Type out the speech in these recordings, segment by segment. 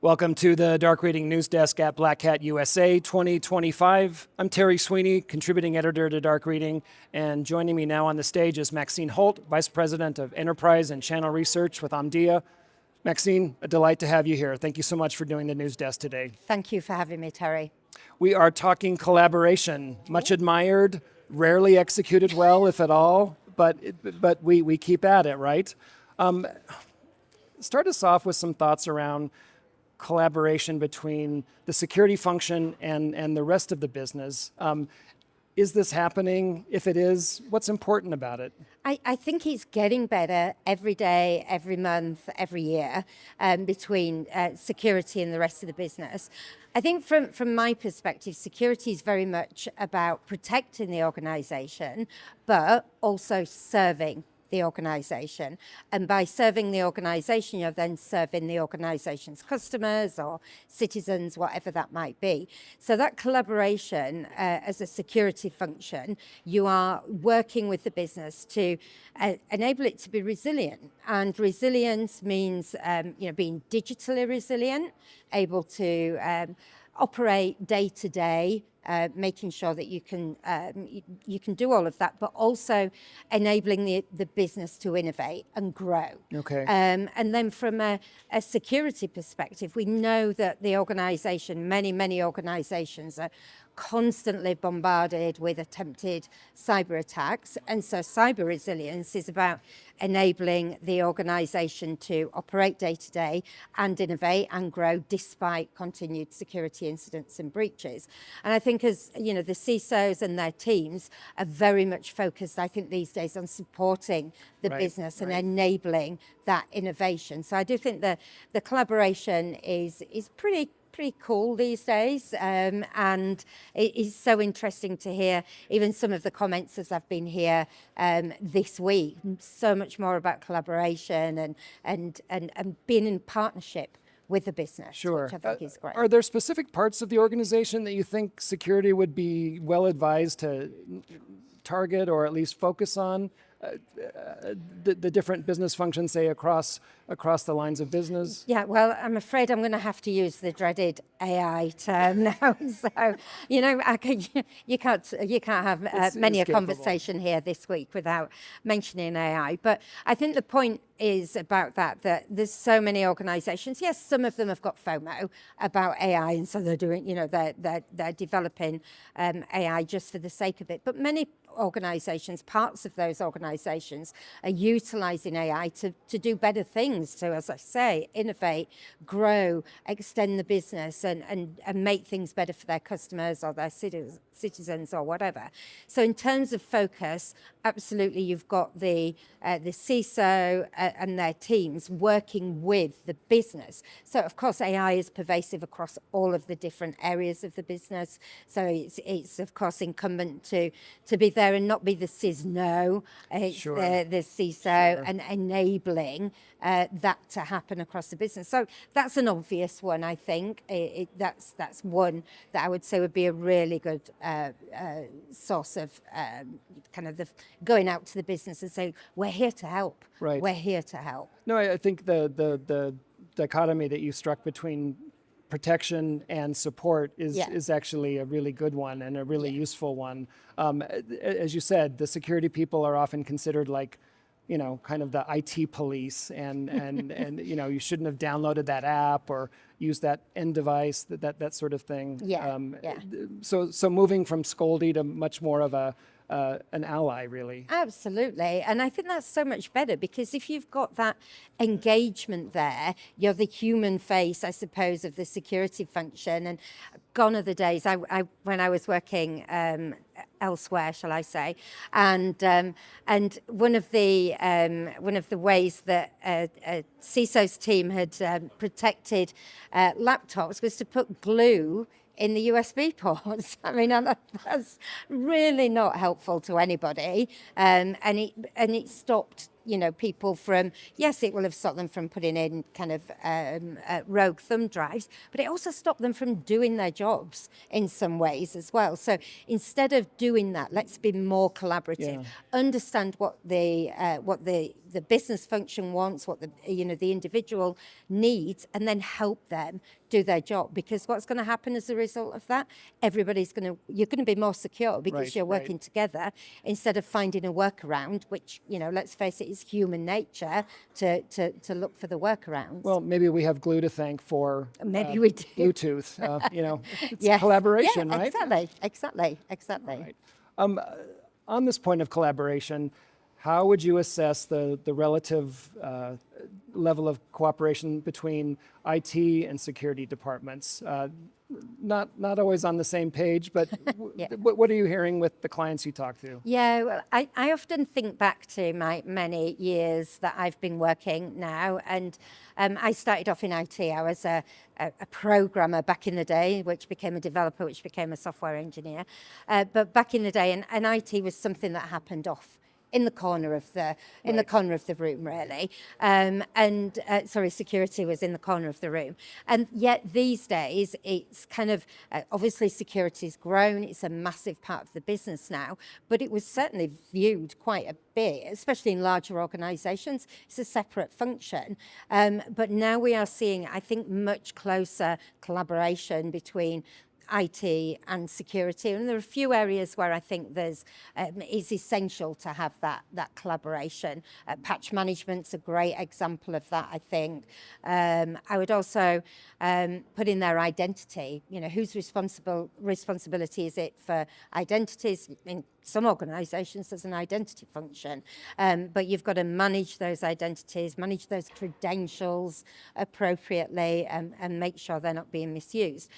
Welcome to the Dark Reading News Desk at Black Hat USA 2025. I'm Terry Sweeney, contributing editor to Dark Reading, and joining me now on the stage is Maxine Holt, Vice President of Enterprise and Channel Research with Omdia. Maxine, a delight to have you here. Thank you so much for doing the news desk today. Thank you for having me, Terry. We are talking collaboration, much admired, rarely executed well, if at all, but we keep at it, right? Start us off with some thoughts around collaboration between the security function and the rest of the business. Is this happening? If it is, what's important about it? I think it's getting better every day, every month, every year between security and the rest of the business. I think from my perspective, security is very much about protecting the organization, but also serving the organization. And by serving the organization, you're then serving the organization's customers or citizens, whatever that might be. So that collaboration as a security function, you are working with the business to enable it to be resilient. And resilience means being digitally resilient, able to operate day to day, making sure that you can do all of that, but also enabling the business to innovate and grow. Okay. And then from a security perspective, we know that the organization, many organizations are constantly bombarded with attempted cyber attacks. And so cyber resilience is about enabling the organization to operate day to day and innovate and grow despite continued security incidents and breaches. And I think as the CISOs and their teams are very much focused, I think these days, on supporting the business and enabling that innovation. So I do think that the collaboration is pretty cool these days, and it is so interesting to hear even some of the comments as I've been here this week. So much more about collaboration and being in partnership with the business, sure. Which I think is great. Are there specific parts of the organization that you think security would be well advised to target or at least focus on? The different business functions, say, across the lines of business? Yeah, well, I'm afraid I'm going to have to use the dreaded AI term now. So, you can't have many a conversation here this week without mentioning AI. But I think the point is about that there's so many organizations. Yes, some of them have got FOMO about AI, and so they're doing, they're developing AI just for the sake of it. But many organizations, parts of those organizations, are utilizing AI to do better things, to, as I say, innovate, grow, extend the business and make things better for their customers or their citizens or whatever. So in terms of focus, absolutely, you've got the CISO and their teams working with the business. So of course, AI is pervasive across all of the different areas of the business. So it's of course incumbent to be there and not be the CISO, it's Sure. the CISO, and enabling that to happen across the business. So that's an obvious one, I think. That's one that I would say would be a really good source of kind of the going out to the business and say, we're here to help. Right. We're here to help. No, I think the dichotomy that you struck between protection and support is actually a really good one and a really useful one. As you said, the security people are often considered like, kind of the IT police, and you shouldn't have downloaded that app or used that end device, that sort of thing. So moving from Scoldy to much more of an ally, really. Absolutely. And I think that's so much better, because if you've got that engagement there, you're the human face, I suppose, of the security function. And gone are the days when I was working elsewhere, shall I say, and one of the ways that CISO's team had protected laptops was to put glue in the USB ports. I mean, that's really not helpful to anybody, and it stopped people from, yes, it will have stopped them from putting in kind of rogue thumb drives, but it also stopped them from doing their jobs in some ways as well. So instead of doing that, let's be more collaborative, understand what the the business function wants, what the the individual needs, and then help them do their job. Because what's going to happen as a result of that, you're going to be more secure because you're working together instead of finding a workaround, which, let's face it, is human nature to look for the workarounds. Well, maybe we have glue to thank for maybe we do. Bluetooth. It's collaboration, right? Exactly. Right. On this point of collaboration, how would you assess the relative level of cooperation between IT and security departments? Not always on the same page, but what are you hearing with the clients you talk to? Yeah, well, I often think back to my many years that I've been working now, and I started off in IT. I was a programmer back in the day, which became a developer, which became a software engineer. But back in the day, and IT was something that happened off in the corner of the room, really. Security was in the corner of the room. And yet these days, it's kind of, obviously security's grown, it's a massive part of the business now, but it was certainly viewed quite a bit, especially in larger organizations. It's a separate function. But now we are seeing, I think, much closer collaboration between IT and security, and there are a few areas where I think it's essential to have that collaboration. Patch management's a great example of that, I think. I would also put in their identity. Whose responsibility is it for identities? In some organizations, there's an identity function, but you've got to manage those identities, manage those credentials appropriately, and make sure they're not being misused.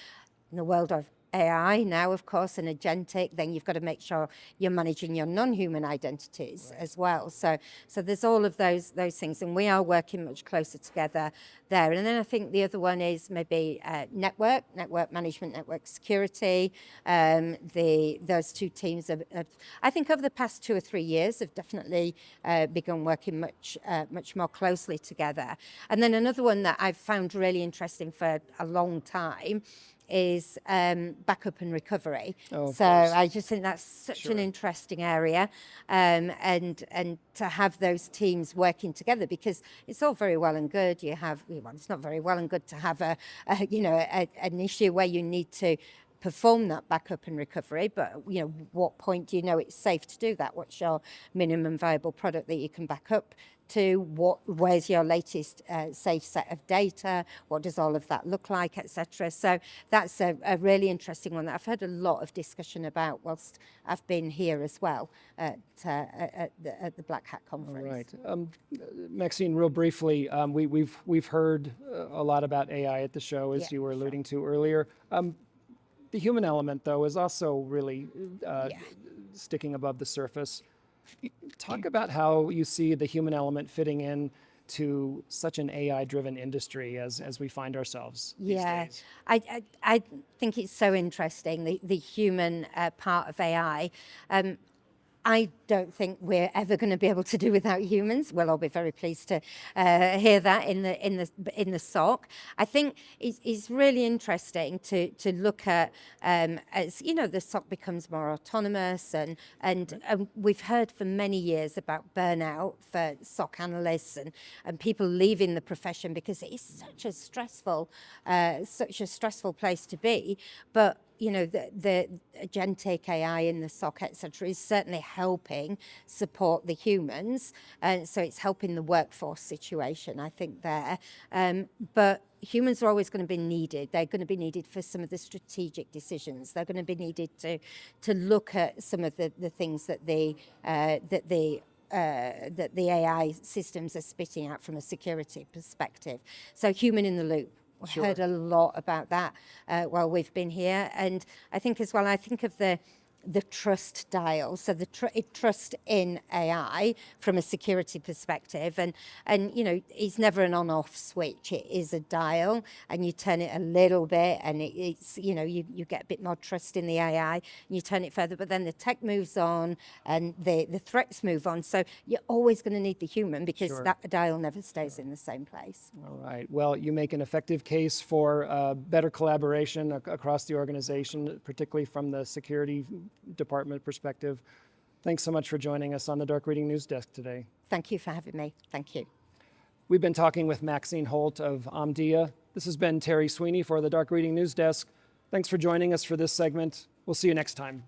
In the world of AI now, of course, and agentic, then you've got to make sure you're managing your non-human identities as well. So there's all of those things, and we are working much closer together there. And then I think the other one is maybe network management, network security. Those two teams have, I think, over the past 2 or 3 years, have definitely begun working much more closely together. And then another one that I've found really interesting for a long time is backup and recovery. So I just think that's such an interesting area, and to have those teams working together, because it's all very well and good. It's not very well and good to have an issue where you need to perform that backup and recovery, but what point do you know it's safe to do that? What's your minimum viable product that you can back up to? Where's your latest safe set of data? What does all of that look like, etc.? So that's a really interesting one that I've heard a lot of discussion about whilst I've been here as well at the Black Hat conference. All right, Maxine, real briefly, we've heard a lot about AI at the show, as you were alluding to earlier. The human element, though, is also really sticking above the surface. Talk about how you see the human element fitting in to such an AI-driven industry as we find ourselves these days. I think it's so interesting, the human part of AI. I don't think we're ever going to be able to do without humans. We'll all be very pleased to hear that in the SOC. I think it's really interesting to look at as the SOC becomes more autonomous, and we've heard for many years about burnout for SOC analysts and people leaving the profession because it is such a stressful place to be. But the agentic AI in the SOC, etc., is certainly helping support the humans, and so it's helping the workforce situation, I think, there. But humans are always going to be needed. They're going to be needed for some of the strategic decisions. They're going to be needed to look at some of the things that the AI systems are spitting out from a security perspective. So human in the loop. We've heard a lot about that while we've been here. And I think as well, I think of the trust dial, so the trust in AI from a security perspective, and it's never an on-off switch. It is a dial, and you turn it a little bit, and it's you get a bit more trust in the AI, and you turn it further, but then the tech moves on, and the threats move on. So you're always going to need the human, because that dial never stays in the same place. All right. Well, you make an effective case for better collaboration across the organization, particularly from the security department perspective. Thanks so much for joining us on the Dark Reading News Desk today. Thank you for having me. Thank you. We've been talking with Maxine Holt of Omdia. This has been Terry Sweeney for the Dark Reading News Desk. Thanks for joining us for this segment. We'll see you next time.